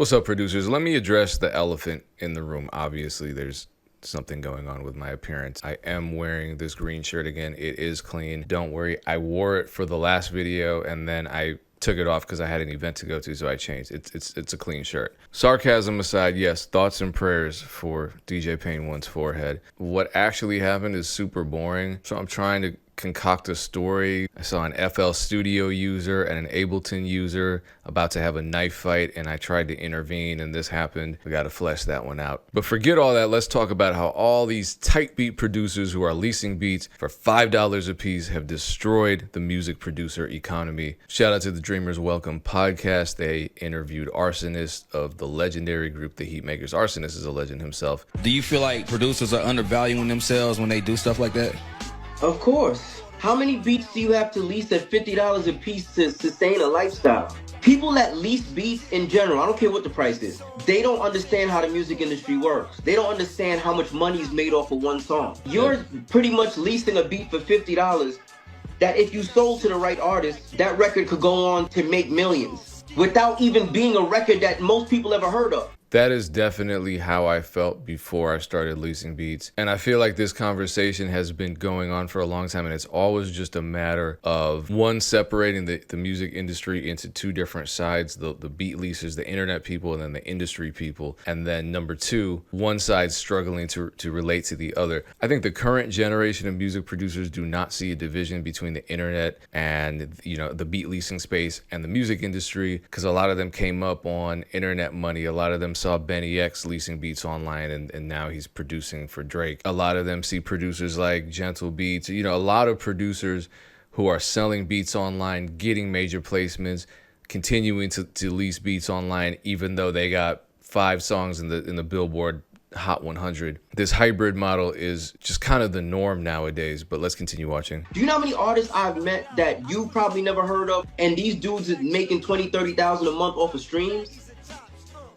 What's up, producers? Let me address the elephant in the room. Obviously, there's something going on with my appearance. I am wearing this green shirt again. It is clean. Don't worry. I wore it for the last video and then I took it off because I had an event to go to, so I changed. It's a clean shirt. Sarcasm aside, yes, thoughts and prayers for DJ Pain One's forehead. What actually happened is super boring, so I'm trying to concoct a story. I saw an FL Studio user and an Ableton user about to have a knife fight, and I tried to intervene, and this happened. We got to flesh that one out. But forget all that. Let's talk about how all these tight beat producers who are leasing beats for $5 a piece have destroyed the music producer economy. Shout out to the Dreamers Welcome podcast. They interviewed Rsonist of the legendary group The Heatmakers. Rsonist is a legend himself. Do you feel like producers are undervaluing themselves when they do stuff like that? Of course. How many beats do you have to lease at $50 a piece to sustain a lifestyle? People that lease beats in general, I don't care what the price is, they don't understand how the music industry works. They don't understand how much money is made off of one song. You're pretty much leasing a beat for $50 that if you sold to the right artist, that record could go on to make millions without even being a record that most people ever heard of. That is definitely how I felt before I started leasing beats. And I feel like this conversation has been going on for a long time, and it's always just a matter of one, separating the music industry into two different sides, the beat leasers, the internet people, and then the industry people. And then number two, one side struggling to relate to the other. I think the current generation of music producers do not see a division between the internet and, you know, the beat leasing space and the music industry, because a lot of them came up on internet money. A lot of them saw Benny X leasing beats online, and now he's producing for Drake. A lot of them see producers like Gentle Beats, you know, a lot of producers who are selling beats online, getting major placements, continuing to lease beats online, even though they got 5 songs in the Billboard Hot 100. This hybrid model is just kind of the norm nowadays, but let's continue watching. Do you know how many artists I've met that you probably never heard of, and these dudes are making $20,000, $30,000 a month off of streams?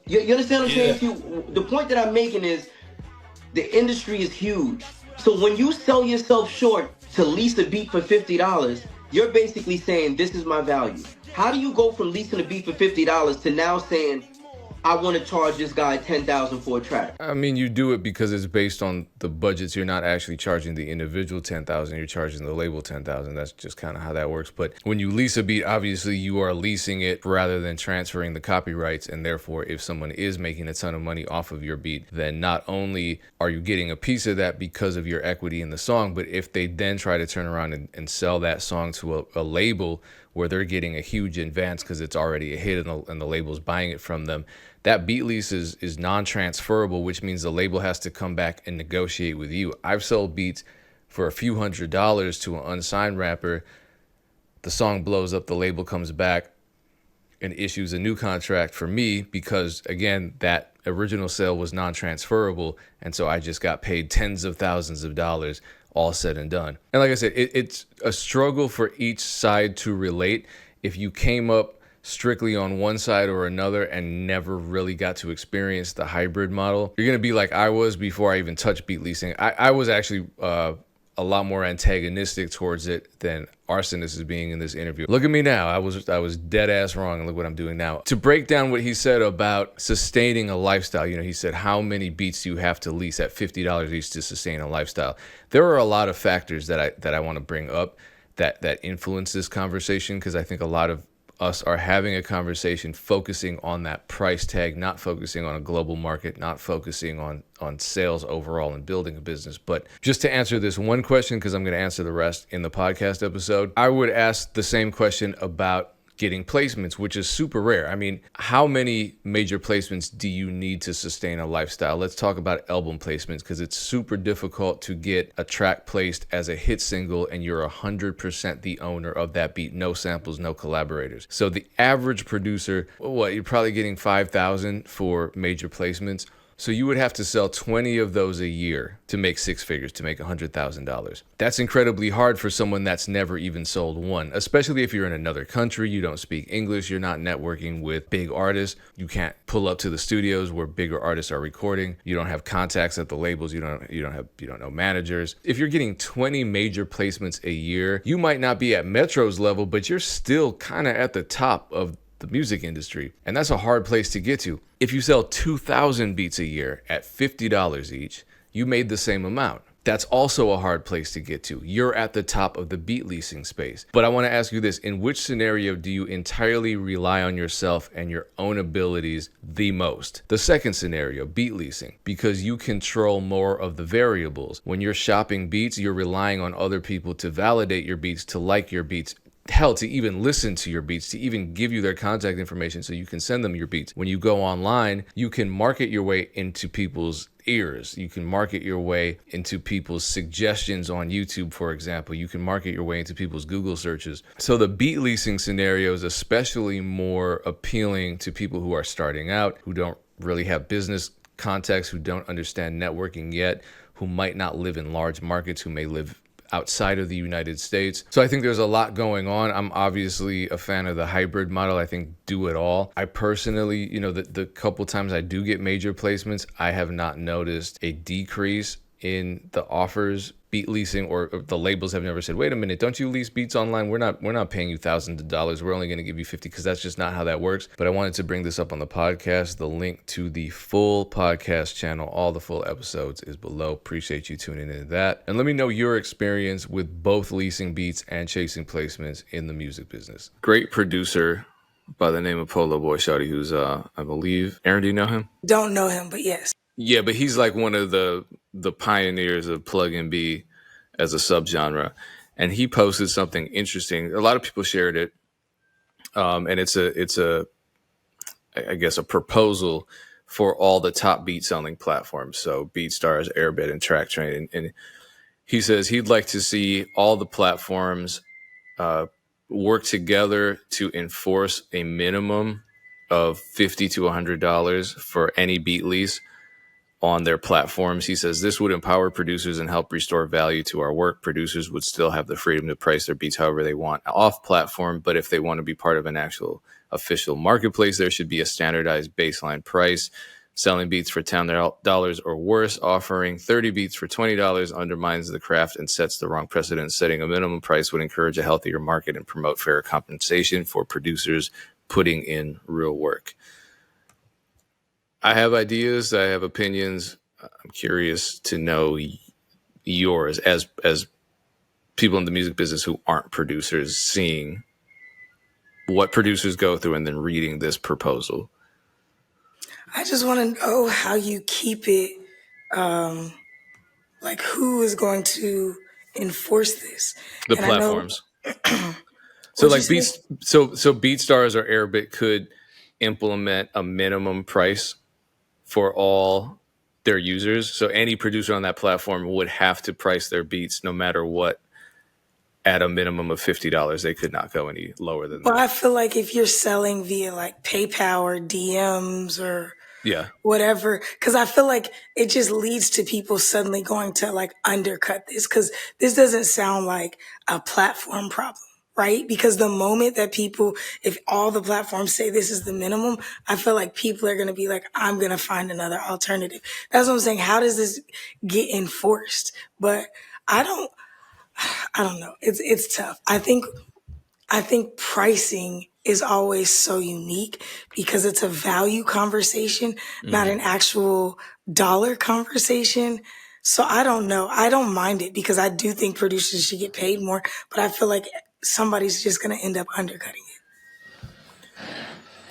You understand what I'm saying to you? The point that I'm making is the industry is huge. So when you sell yourself short to lease a beat for $50, you're basically saying, this is my value. How do you go from leasing a beat for $50 to now saying, I want to charge this guy $10,000 for a track? I mean, you do it because it's based on the budgets. You're not actually charging the individual $10,000. You're charging the label $10,000. That's just kind of how that works. But when you lease a beat, obviously you are leasing it rather than transferring the copyrights. And therefore, if someone is making a ton of money off of your beat, then not only are you getting a piece of that because of your equity in the song, but if they then try to turn around and sell that song to a label where they're getting a huge advance because it's already a hit and the label's buying it from them, that beat lease is non-transferable, which means the label has to come back and negotiate with you. I've sold beats for a few $100s to an unsigned rapper. The song blows up, the label comes back and issues a new contract for me because, again, that original sale was non-transferable, and so I just got paid tens of thousands of dollars, all said and done. And like I said, it's a struggle for each side to relate. If you came up strictly on one side or another and never really got to experience the hybrid model, you're gonna be like I was before I even touched beat leasing. I was actually a lot more antagonistic towards it than Rsonist is being in this interview. Look at me now. I was dead ass wrong, and look what I'm doing now. To break down what he said about sustaining a lifestyle, you know, he said, how many beats do you have to lease at $50 each to sustain a lifestyle? There are a lot of factors that I want to bring up that influence this conversation, because I think a lot of us are having a conversation focusing on that price tag, not focusing on a global market, not focusing on sales overall and building a business. But just to answer this one question, because I'm going to answer the rest in the podcast episode, I would ask the same question about getting placements, which is super rare. I mean, how many major placements do you need to sustain a lifestyle? Let's talk about album placements, because it's super difficult to get a track placed as a hit single and you're 100% the owner of that beat. No samples, no collaborators. So the average producer, you're probably getting 5,000 for major placements. So you would have to sell 20 of those a year to make 6 figures, to make $100,000. That's incredibly hard for someone that's never even sold one, especially if you're in another country, you don't speak English, you're not networking with big artists, you can't pull up to the studios where bigger artists are recording, you don't have contacts at the labels, you don't know managers. If you're getting 20 major placements a year, you might not be at Metro's level, but you're still kind of at the top of the music industry. And that's a hard place to get to. If you sell 2,000 beats a year at $50 each, you made the same amount. That's also a hard place to get to. You're at the top of the beat leasing space. But I want to ask you this. In which scenario do you entirely rely on yourself and your own abilities the most? The second scenario, beat leasing, because you control more of the variables. When you're shopping beats, you're relying on other people to validate your beats, to like your beats, hell, to even listen to your beats, to even give you their contact information so you can send them your beats. When you go online, you can market your way into people's ears. You can market your way into people's suggestions on YouTube, for example. You can market your way into people's Google searches. So the beat leasing scenario is especially more appealing to people who are starting out, who don't really have business context, who don't understand networking yet, who might not live in large markets, who may live outside of the United States. So I think there's a lot going on. I'm obviously a fan of the hybrid model. I think do it all. I personally, the couple times I do get major placements, I have not noticed a decrease in the offers. Beat leasing or the labels have never said, wait a minute, don't you lease beats online? We're not paying you thousands of dollars. We're only going to give you 50, because that's just not how that works. But I wanted to bring this up on the podcast. The link to the full podcast channel, all the full episodes, is below. Appreciate you tuning into that. And let me know your experience with both leasing beats and chasing placements in the music business. Great producer by the name of Polo Boy Shawty, who's I believe, Aaron, do you know him? Don't know him, but yes. Yeah, but he's like one of the pioneers of plug and B as a subgenre, and he posted something interesting. A lot of people shared it, and it's a I guess a proposal for all the top beat selling platforms, so BeatStars, Airbit, and TrackTrain. And he says he'd like to see all the platforms work together to enforce a minimum of $50 to $100 for any beat lease on their platforms. He says this would empower producers and help restore value to our work. Producers would still have the freedom to price their beats however they want off platform, but if they want to be part of an actual official marketplace, there should be a standardized baseline price. Selling beats for $10 or worse, offering 30 beats for $20 undermines the craft and sets the wrong precedent. Setting a minimum price would encourage a healthier market and promote fair compensation for producers putting in real work. I have ideas. I have opinions. I'm curious to know yours as people in the music business who aren't producers, seeing what producers go through and then reading this proposal. I just want to know how you keep it, like who is going to enforce this? The And platforms. So like you Beats, so BeatStars or Airbit could implement a minimum price for all their users. So any producer on that platform would have to price their beats no matter what at a minimum of $50. They could not go any lower than Well, that. I feel like if you're selling via like PayPal or DMs or whatever, because I feel like it just leads to people suddenly going to like undercut this, because this doesn't sound like a platform problem, right? Because the moment that people, if all the platforms say this is the minimum, I feel like people are going to be like, I'm going to find another alternative. That's what I'm saying. How does this get enforced? But I don't know. It's tough. I think pricing is always so unique because it's a value conversation, not an actual dollar conversation. So I don't know. I don't mind it because I do think producers should get paid more, but I feel like somebody's just going to end up undercutting it.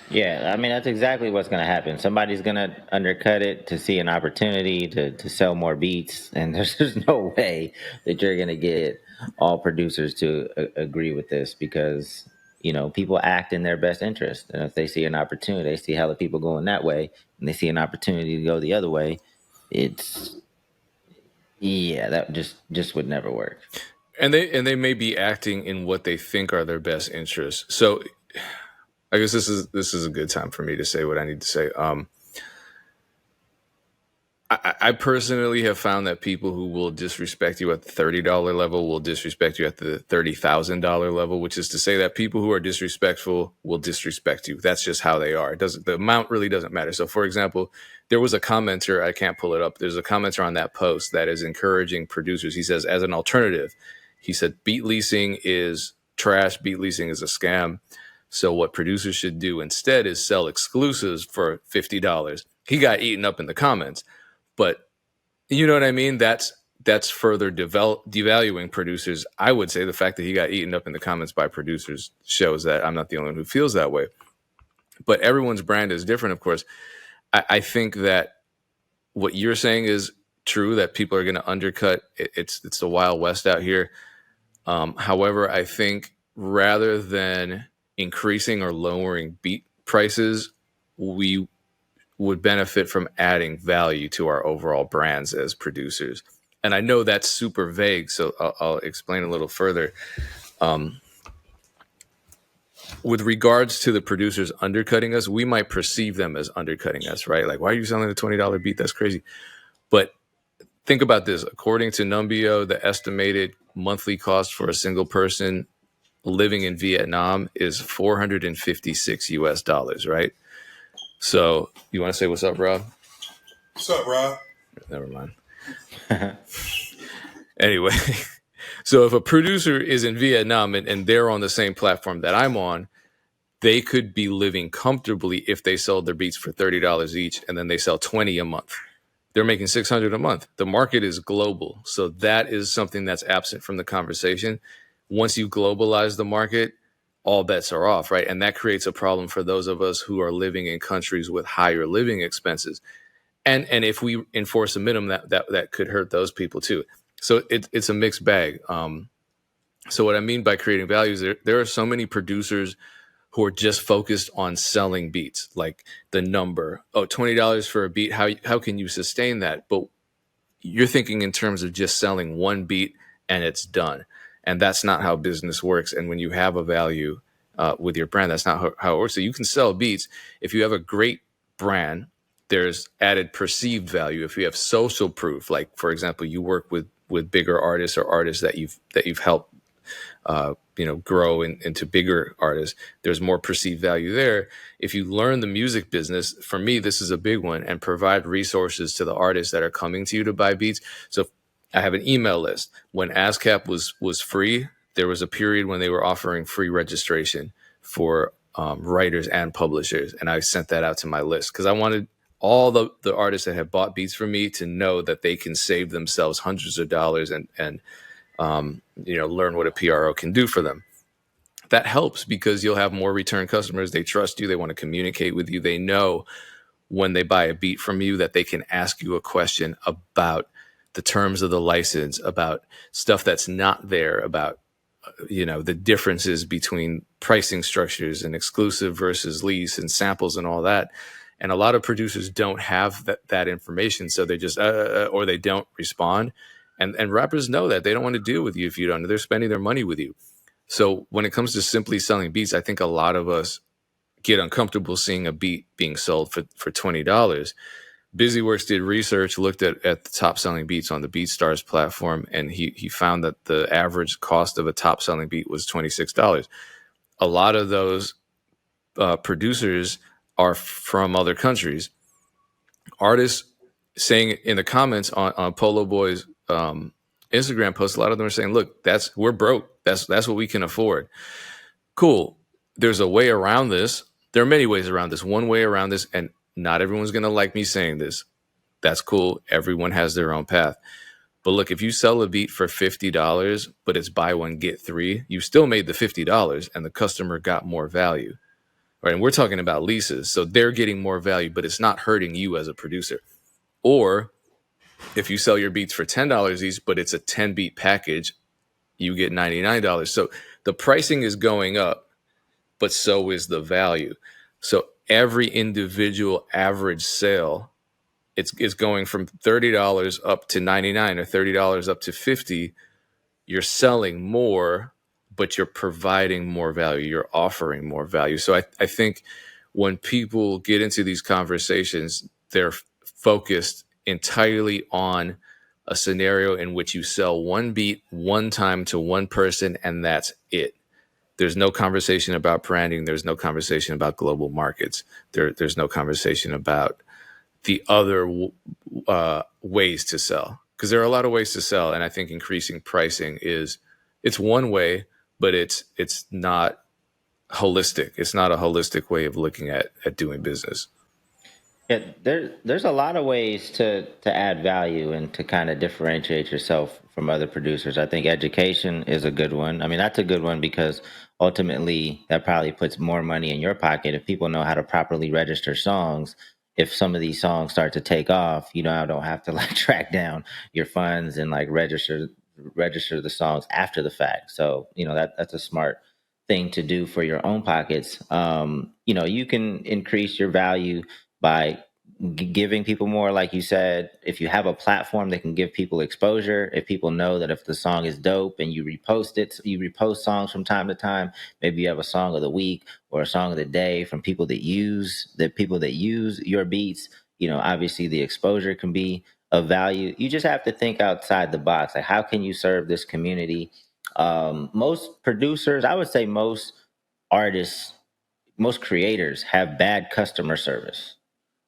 Yeah, I mean, that's exactly what's going to happen. Somebody's going to undercut it to see an opportunity to sell more beats. And there's just no way that you're going to get all producers to agree with this because, people act in their best interest. And if they see an opportunity, they see how the people going that way, and they see an opportunity to go the other way, that just would never work. And they may be acting in what they think are their best interests. So I guess this is a good time for me to say what I need to say. I personally have found that people who will disrespect you at the $30 level will disrespect you at the $30,000 level, which is to say that people who are disrespectful will disrespect you. That's just how they are. The amount really doesn't matter. So, for example, there was a commenter, I can't pull it up. There's a commenter on that post that is encouraging producers. He says, as an alternative, he said, beat leasing is trash. Beat leasing is a scam. So what producers should do instead is sell exclusives for $50. He got eaten up in the comments, but you know what I mean? That's further devaluing producers. I would say the fact that he got eaten up in the comments by producers shows that I'm not the only one who feels that way. But everyone's brand is different, of course. I think that what you're saying is true, that people are going to undercut. It's the Wild West out here. However, I think rather than increasing or lowering beat prices, we would benefit from adding value to our overall brands as producers. And I know that's super vague, so I'll explain a little further. With regards to the producers undercutting us, we might perceive them as undercutting us, right? Like, why are you selling a $20 beat? That's crazy. But think about this. According to Numbeo, the estimated monthly cost for a single person living in Vietnam is $456 US, right? So you want to say what's up, Rob? What's up, Rob? Never mind. Anyway, so if a producer is in Vietnam and they're on the same platform that I'm on, they could be living comfortably if they sold their beats for $30 each and then they sell 20 a month. They're making $600 a month. The market is global. So that is something that's absent from the conversation. Once you globalize the market, all bets are off, right? And that creates a problem for those of us who are living in countries with higher living expenses. And if we enforce a minimum, that could hurt those people too. So it's a mixed bag. So what I mean by creating value is there are so many producers who are just focused on selling beats, like the number. Oh, $20 for a beat. How can you sustain that? But you're thinking in terms of just selling one beat and it's done. And that's not how business works. And when you have a value with your brand, that's not how it works. So you can sell beats. If you have a great brand, there's added perceived value. If you have social proof, like, for example, you work with bigger artists or artists that you've helped grow into bigger artists, there's more perceived value there. If you learn the music business, for me, this is a big one, and provide resources to the artists that are coming to you to buy beats. So I have an email list. When ASCAP was free, there was a period when they were offering free registration for writers and publishers. And I sent that out to my list because I wanted all the artists that have bought beats from me to know that they can save themselves hundreds of dollars and learn what a PRO can do for them. That helps because you'll have more return customers. They trust you. They want to communicate with you. They know when they buy a beat from you that they can ask you a question about the terms of the license, about stuff that's not there, about the differences between pricing structures and exclusive versus lease and samples and all that. And a lot of producers don't have that information, so they just or they don't respond. And rappers know that. They don't want to deal with you if you don't. They're spending their money with you. So when it comes to simply selling beats, I think a lot of us get uncomfortable seeing a beat being sold for $20. Busyworks did research, looked at the top selling beats on the BeatStars platform, and he found that the average cost of a top selling beat was $26. A lot of those producers are from other countries. Artists saying in the comments on Polo Boy's Instagram post, a lot of them are saying, look, we're broke. That's what we can afford. Cool. There's a way around this. There are many ways around this. One way around this, and not everyone's going to like me saying this. That's cool. Everyone has their own path. But look, if you sell a beat for $50, but it's buy one, get three, you still made the $50 and the customer got more value. Right? And we're talking about leases. So they're getting more value, but it's not hurting you as a producer. Or if you sell your beats for $10 each, but it's a 10 beat package, you get $99. So the pricing is going up, but so is the value. So every individual average sale, it's going from $30 up to $99 or $30 up to $50. You're selling more, but you're providing more value. You're offering more value. So I think when people get into these conversations, they're focused entirely on a scenario in which you sell one beat one time to one person, and that's it. There's no conversation about branding. There's no conversation about global markets. There's no conversation about the other ways to sell, because there are a lot of ways to sell. And I think increasing pricing it's one way, but it's not holistic. It's not a holistic way of looking at doing business. Yeah, there's a lot of ways to add value and to kind of differentiate yourself from other producers. I think education is a good one. I mean, that's a good one because ultimately that probably puts more money in your pocket if people know how to properly register songs. If some of these songs start to take off, I don't have to like track down your funds and like register the songs after the fact. So, that's a smart thing to do for your own pockets. You can increase your value by giving people more, like you said. If you have a platform that can give people exposure, if people know that if the song is dope and you repost it, you repost songs from time to time, maybe you have a song of the week or a song of the day from people that use your beats. Obviously the exposure can be of value. You just have to think outside the box. Like, how can you serve this community? Most producers, I would say most artists, most creators have bad customer service,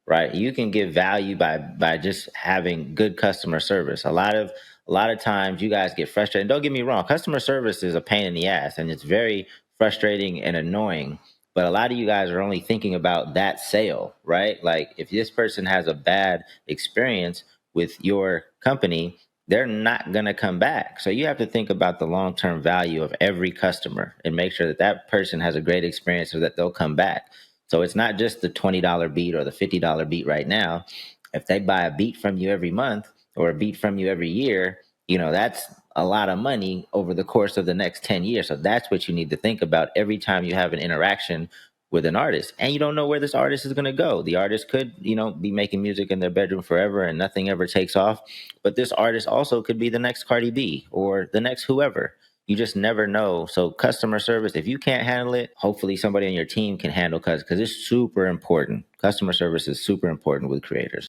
right? You can give value by just having good customer service. A lot of times you guys get frustrated. Don't get me wrong, customer service is a pain in the ass and it's very frustrating and annoying. But a lot of you guys are only thinking about that sale, right? Like, if this person has a bad experience with your company, they're not going to come back. So you have to think about the long-term value of every customer and make sure that that person has a great experience so that they'll come back. So it's not just the $20 beat or the $50 beat right now. If they buy a beat from you every month or a beat from you every year, that's a lot of money over the course of the next 10 years. So that's what you need to think about every time you have an interaction with an artist. And you don't know where this artist is going to go. The artist could, be making music in their bedroom forever and nothing ever takes off. But this artist also could be the next Cardi B or the next whoever. You just never know. So customer service, if you can't handle it, hopefully somebody on your team can handle, because it's super important. Customer service is super important with creators.